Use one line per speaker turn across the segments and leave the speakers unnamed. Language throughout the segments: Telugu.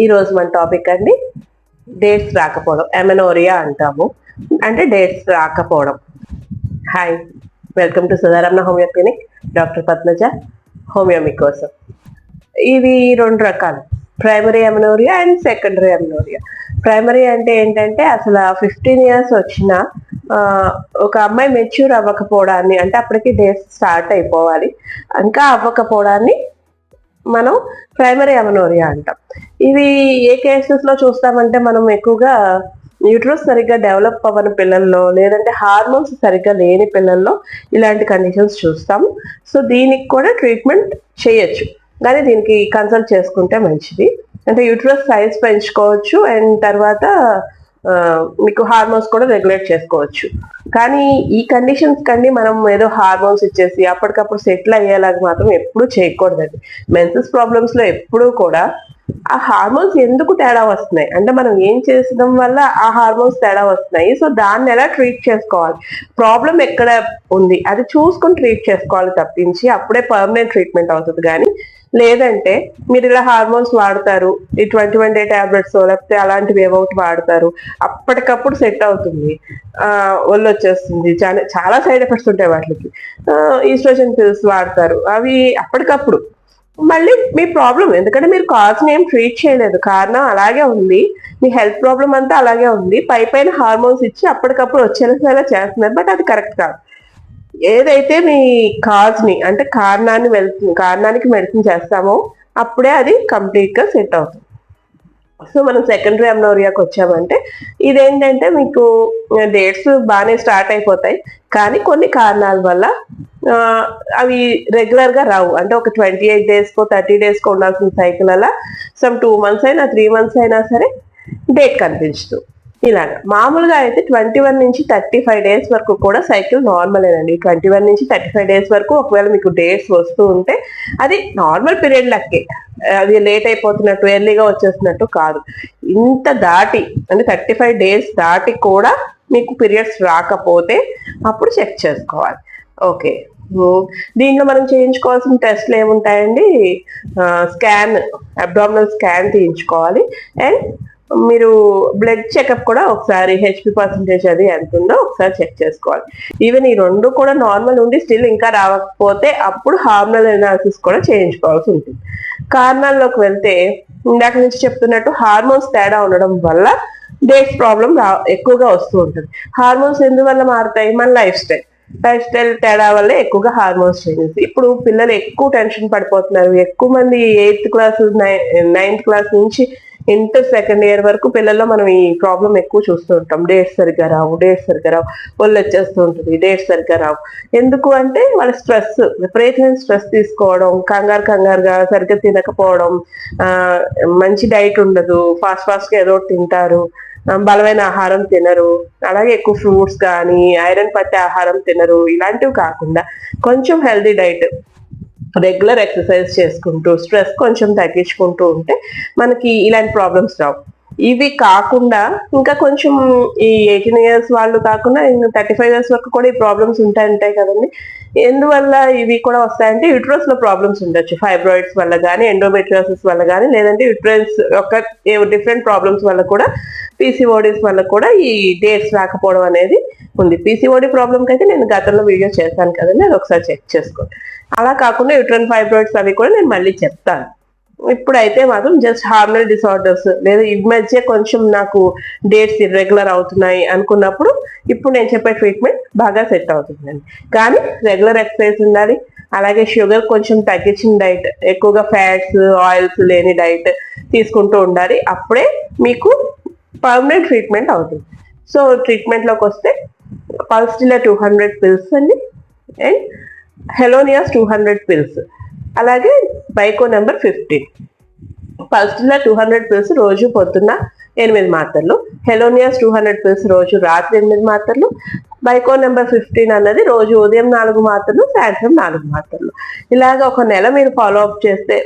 ఈరోజు మన టాపిక్ అండి డేట్స్ రాకపోవడం, ఎమెనోరియా అంటాము. అంటే డేట్స్ రాకపోవడం. Hi, welcome to Sudharamna homeo clinic. Doctor Padmaja, homeo కోసం. ఇవి రెండు రకాలు, primary amenorrhoea and secondary amenorrhoea. Primary అంటే ఏంటంటే అసలు 15 years వచ్చిన ఒక అమ్మాయి మెచ్యూర్ అవ్వకపోవడాన్ని, అంటే అప్పటికి డేట్స్ స్టార్ట్ అయిపోవాలి, ఇంకా అవ్వకపోవడాన్ని మనం ప్రైమరీ ఎమెనోరియా అంటాం. ఇవి ఏ కేసెస్ లో చూస్తామంటే మనం ఎక్కువగా యూట్రస్ సరిగ్గా డెవలప్ అవ్వని పిల్లల్లో, లేదంటే హార్మోన్స్ సరిగ్గా లేని పిల్లల్లో ఇలాంటి కండిషన్స్ చూస్తాము. సో దీనికి కూడా ట్రీట్మెంట్ చేయొచ్చు, కానీ దీనికి కన్సల్ట్ చేసుకుంటే మంచిది. అంటే యూట్రస్ సైజ్ పెంచుకోవచ్చు అండ్ తర్వాత మీకు హార్మోన్స్ కూడా రెగ్యులేట్ చేసుకోవచ్చు. కానీ ఈ కండిషన్స్ కండి మనం ఏదో హార్మోన్స్ ఇచ్చేసి అప్పటికప్పుడు సెటిల్ అయ్యేలాగా మాత్రం ఎప్పుడూ చేయకూడదండి. మెన్సెస్ ప్రాబ్లమ్స్ లో ఎప్పుడూ కూడా ఆ హార్మోన్స్ ఎందుకు తేడా వస్తున్నాయి అంటే మనం ఏం చేసడం వల్ల ఆ హార్మోన్స్ తేడా వస్తున్నాయి. సో దాన్ని ఎలా ట్రీట్ చేసుకోవాలి, ప్రాబ్లం ఎక్కడ ఉంది అది చూసుకొని ట్రీట్ చేసుకోవాలి తప్పించి అప్పుడే పర్మనెంట్ ట్రీట్మెంట్ అవుతుంది. కానీ లేదంటే మీరు ఇలా హార్మోన్స్ వాడతారు, ఈ 21 day టాబ్లెట్స్ లేకపోతే అలాంటివి ఏవో ఒకటి వాడతారు, అప్పటికప్పుడు సెట్ అవుతుంది, ఒళ్ళు వచ్చేస్తుంది, చాలా సైడ్ ఎఫెక్ట్స్ ఉంటాయి వాటికి. ఈస్ట్రోజన్ పిల్స్ వాడతారు, అవి అప్పటికప్పుడు మళ్ళీ మీ ప్రాబ్లం, ఎందుకంటే మీరు కాజ్ని ఏం ట్రీట్ చేయలేదు, కారణం అలాగే ఉంది, మీ హెల్త్ ప్రాబ్లం అంతా అలాగే ఉంది, పైన హార్మోన్స్ ఇచ్చి అప్పటికప్పుడు వచ్చేలా చేస్తున్నారు, బట్ అది కరెక్ట్ కాదు. ఏదైతే మీ కాజ్ని అంటే కారణానికి మెడిసిన్ చేస్తామో అప్పుడే అది కంప్లీట్ గా సెట్ అవుతుంది. సో మనం సెకండరీ ఎమెనోరియాకి వచ్చామంటే ఇదేంటంటే మీకు డేట్స్ బాగానే స్టార్ట్ అయిపోతాయి, కానీ కొన్ని కారణాల వల్ల అవి రెగ్యులర్ గా రావు. అంటే ఒక 28 days 30 days ఉండాల్సిన సైకిల్ అలా సమ్ 2 months అయినా 3 months అయినా సరే డేట్ కనిపించదు. ఇలాగ మామూలుగా అయితే 21 నుంచి 35 days వరకు కూడా సైకిల్ నార్మలేనండి. 21 నుంచి 35 days వరకు ఒకవేళ మీకు డేట్స్ వస్తూ ఉంటే అది నార్మల్ పీరియడ్ లెక్కే, అది లేట్ అయిపోతున్నట్టు ఎర్లీగా వచ్చేస్తున్నట్టు కాదు. ఇంత దాటి అంటే 35 days దాటి కూడా మీకు పీరియడ్స్ రాకపోతే అప్పుడు చెక్ చేసుకోవాలి. ఓకే, దీంట్లో మనం చేయించుకోవాల్సిన టెస్ట్లు ఏముంటాయండి, స్కాన్, అబ్డామినల్ స్కాన్ తీయించుకోవాలి అండ్ మీరు బ్లడ్ చెకప్ కూడా ఒకసారి HP% అది ఎంత ఉందో ఒకసారి చెక్ చేసుకోవాలి. ఈవెన్ ఈ రెండు కూడా నార్మల్ ఉండి స్టిల్ ఇంకా రాకపోతే అప్పుడు హార్మోనల్ అనాలిసిస్ కూడా చేయించుకోవాల్సి ఉంటుంది. కారణాల్లోకి వెళ్తే ఇందాక నుంచి చెప్తున్నట్టు హార్మోన్స్ తేడా ఉండడం వల్ల డేట్స్ ప్రాబ్లం ఎక్కువగా వస్తూ ఉంటుంది. హార్మోన్స్ ఎందువల్ల మారుతాయి, మన లైఫ్ స్టైల్ తేడా వల్ల ఎక్కువగా హార్మోన్స్ చేంజెస్. ఇప్పుడు పిల్లలు ఎక్కువ టెన్షన్ పడిపోతున్నారు, ఎక్కువ మంది 8th class 9th class నుంచి ఇంటర్ 2nd year వరకు పిల్లల్లో మనం ఈ ప్రాబ్లం ఎక్కువ చూస్తూ ఉంటాం. డేట్స్ సరిగ్గా రావు, ఒళ్ళు వచ్చేస్తూ ఉంటుంది, డేట్స్ సరిగ్గా రావు. ఎందుకు అంటే వాళ్ళ స్ట్రెస్, విపరీతమైన స్ట్రెస్ తీసుకోవడం, కంగారుగా సరిగ్గా తినకపోవడం, మంచి డైట్ ఉండదు, ఫాస్ట్ గా ఏదో తింటారు, బలమైన ఆహారం తినరు, అలాగే ఎక్కువ ఫ్రూట్స్ కానీ ఐరన్ పట్టే ఆహారం తినరు. ఇలాంటివి కాకుండా కొంచెం హెల్దీ డైట్, రెగ్యులర్ ఎక్సర్సైజ్ చేసుకుంటూ స్ట్రెస్ కొంచెం తగ్గించుకుంటూ ఉంటే మనకి ఇలాంటి ప్రాబ్లమ్స్ రావు. ఇవి కాకుండా ఇంకా కొంచెం ఈ 18 years వాళ్ళు కాకుండా 35 years వరకు కూడా ఈ ప్రాబ్లమ్స్ ఉంటాయి కదండి. ఎందువల్ల ఇవి కూడా వస్తాయంటే యూట్రస్ లో ప్రాబ్లమ్స్ ఉండొచ్చు, ఫైబ్రాయిడ్స్ వల్ల కానీ, ఎండోమెట్రియోసిస్ వల్ల కానీ, లేదంటే యూట్రస్ యొక్క డిఫరెంట్ ప్రాబ్లమ్స్ వల్ల కూడా, PCODs వల్ల కూడా ఈ డేట్స్ రాకపోవడం అనేది ఉంది. PCOD ప్రాబ్లంకి అయితే నేను గతంలో వీడియో చేశాను కదండి, అది ఒకసారి చెక్ చేసుకోండి. అలా కాకుండా యూట్రన్ ఫైబ్రాయిడ్స్ అవి కూడా నేను మళ్ళీ చెప్తాను. ఇప్పుడైతే మాత్రం జస్ట్ హార్మోనల్ డిసార్డర్స్ లేదా ఈ మధ్య కొంచెం నాకు డేట్స్ ఇర్రెగ్యులర్ అవుతున్నాయి అనుకున్నప్పుడు ఇప్పుడు నేను చెప్పే ట్రీట్మెంట్ బాగా సెట్ అవుతుందండి. కానీ రెగ్యులర్ ఎక్సర్సైజ్ ఉండాలి, అలాగే షుగర్ కొంచెం తగ్గించిన డైట్, ఎక్కువగా ఫ్యాట్స్ ఆయిల్స్ లేని డైట్ తీసుకుంటూ ఉండాలి. అప్పుడే మీకు పర్మనెంట్ ట్రీట్మెంట్ అవుతుంది. సో ట్రీట్మెంట్లోకి వస్తే పల్స్టిలా 200 pills అండి అండ్ హెలోనియాస్ 200 pills, అలాగే బైకో నెంబర్ 15. పల్స్టిలా 200 pills రోజు పొద్దున్న 8 మాత్రలు, హెలోనియాస్ 200 pills రోజు రాత్రి 8 మాత్రలు, బైకో నెంబర్ 15 అన్నది రోజు ఉదయం 4 మాత్రలు, సాయంత్రం 4 మాత్రలు. ఇలాగ ఒక నెల మీరు ఫాలో అప్ చేస్తే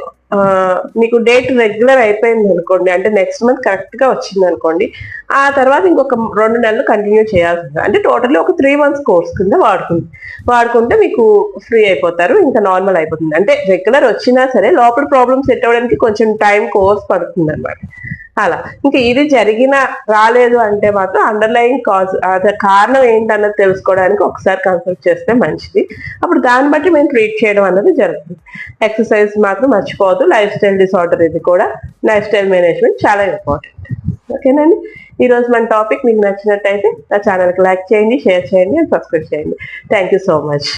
మీకు డేట్ రెగ్యులర్ అయిపోయింది అనుకోండి, అంటే నెక్స్ట్ మంత్ కరెక్ట్ గా వచ్చింది అనుకోండి, ఆ తర్వాత ఇంకొక 2 నెలలు కంటిన్యూ చేయాల్సింది, అంటే టోటల్లీ ఒక 3 మంత్స్ కోర్స్ కింద వాడుకుంటే మీకు ఫ్రీ అయిపోతారు, ఇంకా నార్మల్ అయిపోతుంది. అంటే రెగ్యులర్ వచ్చినా సరే లోపల ప్రాబ్లమ్స్ సెట్ అవ్వడానికి కొంచెం టైం కోర్స్ పడుతుంది అనమాట. అలా ఇంకా ఇది రాలేదు అంటే మాత్రం అండర్లైన్ కాజ్, అదే కారణం ఏంటన్నది తెలుసుకోవడానికి ఒకసారి కన్సల్ట్ చేస్తే మంచిది. అప్పుడు దాన్ని బట్టి మేము ట్రీట్ చేయడం అన్నది జరుగుతుంది. ఎక్సర్సైజ్ మాత్రం మర్చిపోవద్దు. లైఫ్ స్టైల్ డిసార్డర్ ఇది కూడా, లైఫ్ స్టైల్ మేనేజ్మెంట్ చాలా ఇంపార్టెంట్. ఓకేనండి, ఈ రోజు మన టాపిక్ మీకు నచ్చినట్టయితే నా ఛానల్కి లైక్ చేయండి, షేర్ చేయండి, అండ్ సబ్స్క్రైబ్ చేయండి. Thank you so much.